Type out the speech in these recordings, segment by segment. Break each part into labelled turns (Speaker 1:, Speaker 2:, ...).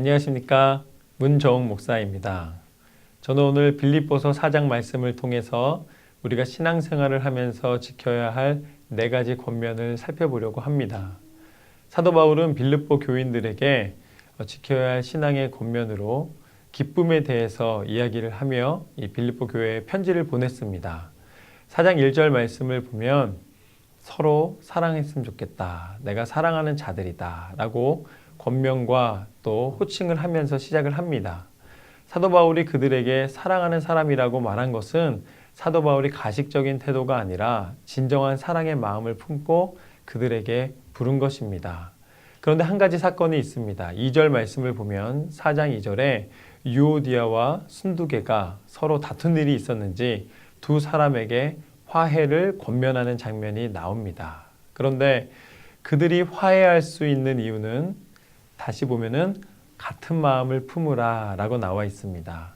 Speaker 1: 안녕하십니까. 문정욱 목사입니다. 저는 오늘 빌립보서 4장 말씀을 통해서 우리가 신앙생활을 하면서 지켜야 할 4가지 권면을 살펴보려고 합니다. 사도 바울은 빌립보 교인들에게 지켜야 할 신앙의 권면으로 기쁨에 대해서 이야기를 하며 이 빌립보 교회에 편지를 보냈습니다. 4장 1절 말씀을 보면 서로 사랑했으면 좋겠다. 내가 사랑하는 자들이다. 라고 권면과 또 호칭을 하면서 시작을 합니다. 사도 바울이 그들에게 사랑하는 사람이라고 말한 것은 사도 바울이 가식적인 태도가 아니라 진정한 사랑의 마음을 품고 그들에게 부른 것입니다. 그런데 한 가지 사건이 있습니다. 2절 말씀을 보면 4장 2절에 유오디아와 순두계가 서로 다툰 일이 있었는지 두 사람에게 화해를 권면하는 장면이 나옵니다. 그런데 그들이 화해할 수 있는 이유는 다시 보면은 같은 마음을 품으라 라고 나와 있습니다.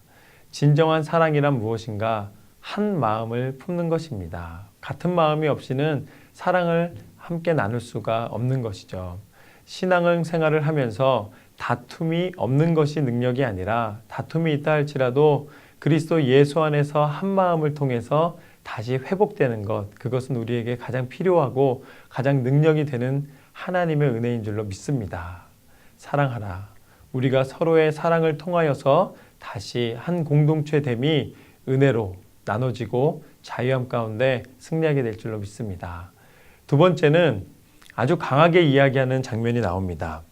Speaker 1: 진정한 사랑이란 무엇인가? 한 마음을 품는 것입니다. 같은 마음이 없이는 사랑을 함께 나눌 수가 없는 것이죠. 신앙 생활을 하면서 다툼이 없는 것이 능력이 아니라 다툼이 있다 할지라도 그리스도 예수 안에서 한 마음을 통해서 다시 회복되는 것, 그것은 우리에게 가장 필요하고 가장 능력이 되는 하나님의 은혜인 줄로 믿습니다. 사랑하라. 우리가 서로의 사랑을 통하여서 다시 한 공동체됨이 은혜로 나눠지고 자유함 가운데 승리하게 될 줄로 믿습니다. 두 번째는 아주 강하게 이야기하는 장면이 나옵니다.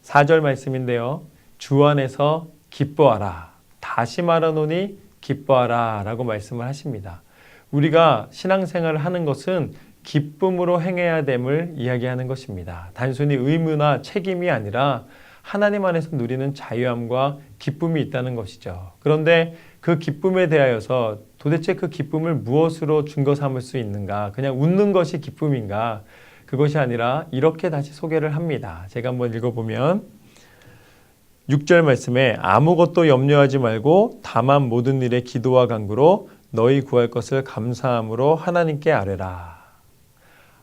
Speaker 1: 4절 말씀인데요. 주 안에서 기뻐하라. 다시 말하노니 기뻐하라 라고 말씀을 하십니다. 우리가 신앙생활을 하는 것은 기쁨으로 행해야 됨을 이야기하는 것입니다. 단순히 의무나 책임이 아니라 하나님 안에서 누리는 자유함과 기쁨이 있다는 것이죠. 그런데 그 기쁨에 대하여서 도대체 그 기쁨을 무엇으로 증거 삼을 수 있는가? 그냥 웃는 것이 기쁨인가? 그것이 아니라 이렇게 다시 소개를 합니다. 제가 한번 읽어보면 6절 말씀에 아무것도 염려하지 말고 다만 모든 일에 기도와 간구로 너희 구할 것을 감사함으로 하나님께 아뢰라.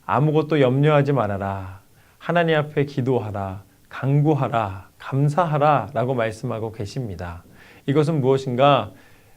Speaker 1: 아무것도 염려하지 말아라. 하나님 앞에 기도하라. 간구하라. 감사하라. 라고 말씀하고 계십니다. 이것은 무엇인가?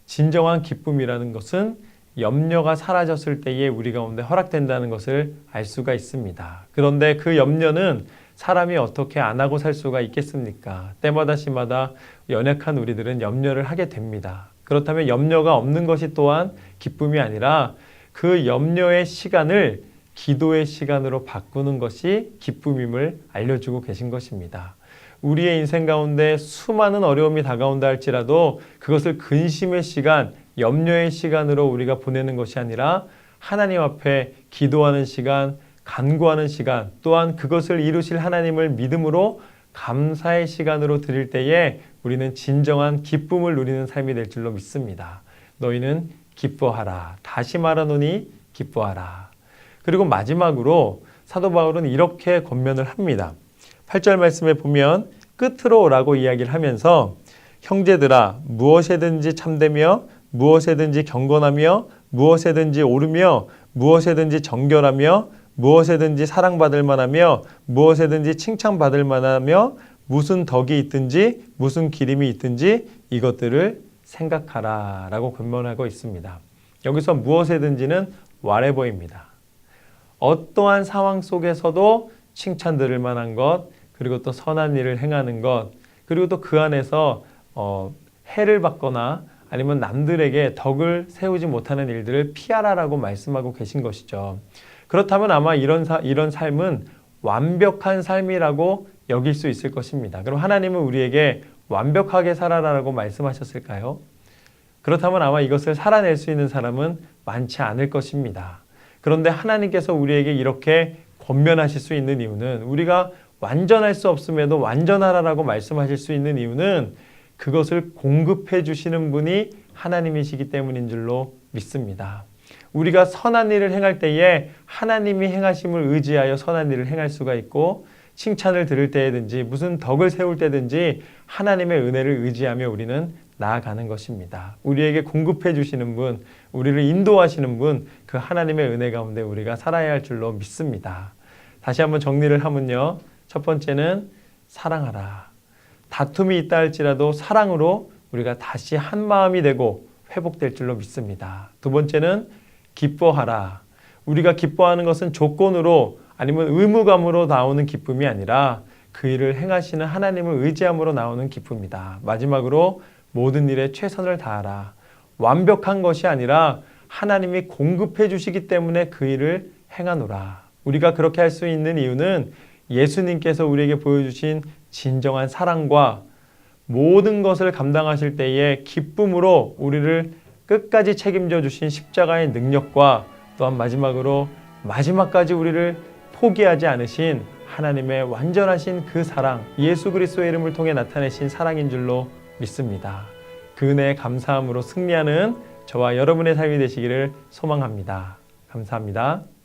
Speaker 1: 진정한 기쁨이라는 것은 염려가 사라졌을 때에 우리 가운데 허락된다는 것을 알 수가 있습니다. 그런데 그 염려는 사람이 어떻게 안 하고 살 수가 있겠습니까? 때마다 시마다 연약한 우리들은 염려를 하게 됩니다. 그렇다면 염려가 없는 것이 또한 기쁨이 아니라 그 염려의 시간을 기도의 시간으로 바꾸는 것이 기쁨임을 알려주고 계신 것입니다. 우리의 인생 가운데 수많은 어려움이 다가온다 할지라도 그것을 근심의 시간, 염려의 시간으로 우리가 보내는 것이 아니라 하나님 앞에 기도하는 시간, 간구하는 시간, 또한 그것을 이루실 하나님을 믿음으로 감사의 시간으로 드릴 때에 우리는 진정한 기쁨을 누리는 삶이 될 줄로 믿습니다. 너희는 기뻐하라. 다시 말하노니 기뻐하라. 그리고 마지막으로 사도 바울은 이렇게 권면을 합니다. 8절 말씀에 보면 끝으로 라고 이야기를 하면서 형제들아 무엇에든지 참되며 무엇에든지 경건하며 무엇에든지 옳으며 무엇에든지 정결하며 무엇에든지 사랑받을 만하며 무엇에든지 칭찬받을 만하며 무슨 덕이 있든지 무슨 기림이 있든지 이것들을 생각하라 라고 권면하고 있습니다. 여기서 무엇에든지는 whatever입니다. 어떠한 상황 속에서도 칭찬 들을 만한 것, 그리고 또 선한 일을 행하는 것, 그리고 또 그 안에서 해를 받거나 아니면 남들에게 덕을 세우지 못하는 일들을 피하라라고 말씀하고 계신 것이죠. 그렇다면 아마 이런 삶은 완벽한 삶이라고 여길 수 있을 것입니다. 그럼 하나님은 우리에게 완벽하게 살아라라고 말씀하셨을까요? 그렇다면 아마 이것을 살아낼 수 있는 사람은 많지 않을 것입니다. 그런데 하나님께서 우리에게 이렇게 권면하실 수 있는 이유는 우리가 완전할 수 없음에도 완전하라라고 말씀하실 수 있는 이유는 그것을 공급해 주시는 분이 하나님이시기 때문인 줄로 믿습니다. 우리가 선한 일을 행할 때에 하나님이 행하심을 의지하여 선한 일을 행할 수가 있고 칭찬을 들을 때든지 무슨 덕을 세울 때든지 하나님의 은혜를 의지하며 우리는 나아가는 것입니다. 우리에게 공급해 주시는 분, 우리를 인도하시는 분, 그 하나님의 은혜 가운데 우리가 살아야 할 줄로 믿습니다. 다시 한번 정리를 하면요. 첫 번째는 사랑하라. 다툼이 있다 할지라도 사랑으로 우리가 다시 한 마음이 되고 회복될 줄로 믿습니다. 두 번째는 기뻐하라. 우리가 기뻐하는 것은 조건으로 아니면 의무감으로 나오는 기쁨이 아니라 그 일을 행하시는 하나님을 의지함으로 나오는 기쁨이다. 마지막으로 모든 일에 최선을 다하라. 완벽한 것이 아니라 하나님이 공급해 주시기 때문에 그 일을 행하노라. 우리가 그렇게 할 수 있는 이유는 예수님께서 우리에게 보여주신 진정한 사랑과 모든 것을 감당하실 때에 기쁨으로 우리를 끝까지 책임져 주신 십자가의 능력과 또한 마지막으로 마지막까지 우리를 포기하지 않으신 하나님의 완전하신 그 사랑, 예수 그리스도의 이름을 통해 나타내신 사랑인 줄로 믿습니다. 그 은혜에 감사함으로 승리하는 저와 여러분의 삶이 되시기를 소망합니다. 감사합니다.